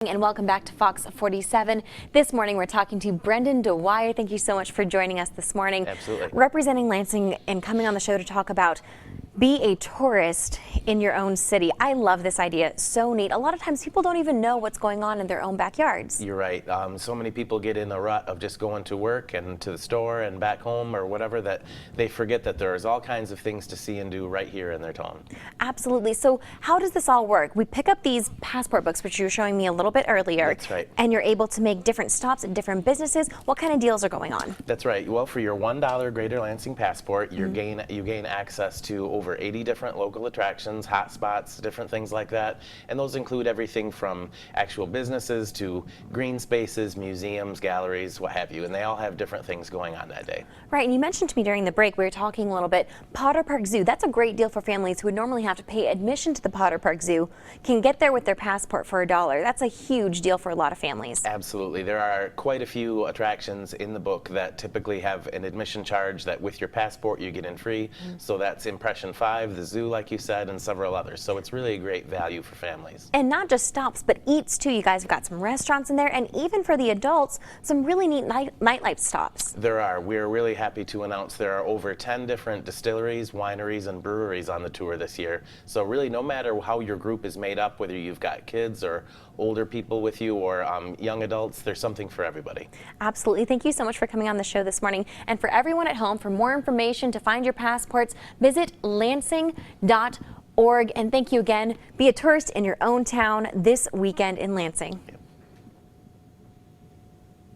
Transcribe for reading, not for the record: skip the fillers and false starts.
And welcome back to Fox 47. This morning we're talking to Brendan Drywer. Thank you so much for joining us this morning. Absolutely. Representing Lansing and coming on the show to talk about be a tourist in your own city. I love this idea. So neat. A lot of times people don't even know what's going on in their own backyards. You're right. So many people get in a rut of just going to work and to the store and back home or whatever that they forget that there's all kinds of things to see and do right here in their town. Absolutely. So how does this all work? We pick up these passport books, which you were showing me a little bit earlier. That's right. And you're able to make different stops at different businesses. What kind of deals are going on? That's right. Well, for your $1 Greater Lansing passport, you gain access to over 80 different local attractions, hot spots, different things like that. And those include everything from actual businesses to green spaces, museums, galleries, what have you. And they all have different things going on that day. Right. And you mentioned to me during the break, we were talking a little bit, Potter Park Zoo. That's a great deal for families who would normally have to pay admission to the Potter Park Zoo, can get there with their passport for $1. That's a huge deal for a lot of families. Absolutely. There are quite a few attractions in the book that typically have an admission charge that with your passport you get in free. So that's Impression 5, the zoo, like you said, and several others. So it's really a great value for families. And not just stops, but eats too. You guys have got some restaurants in there, and even for the adults, some really neat nightlife stops. There are. We're really happy to announce there are over 10 different distilleries, wineries, and breweries on the tour this year. So really, no matter how your group is made up, whether you've got kids or older people with you or young adults, there's something for everybody. Absolutely. Thank you so much for coming on the show this morning. And for everyone at home, for more information to find your passports, visit lansing.org. And thank you again. Be a tourist in your own town this weekend in Lansing.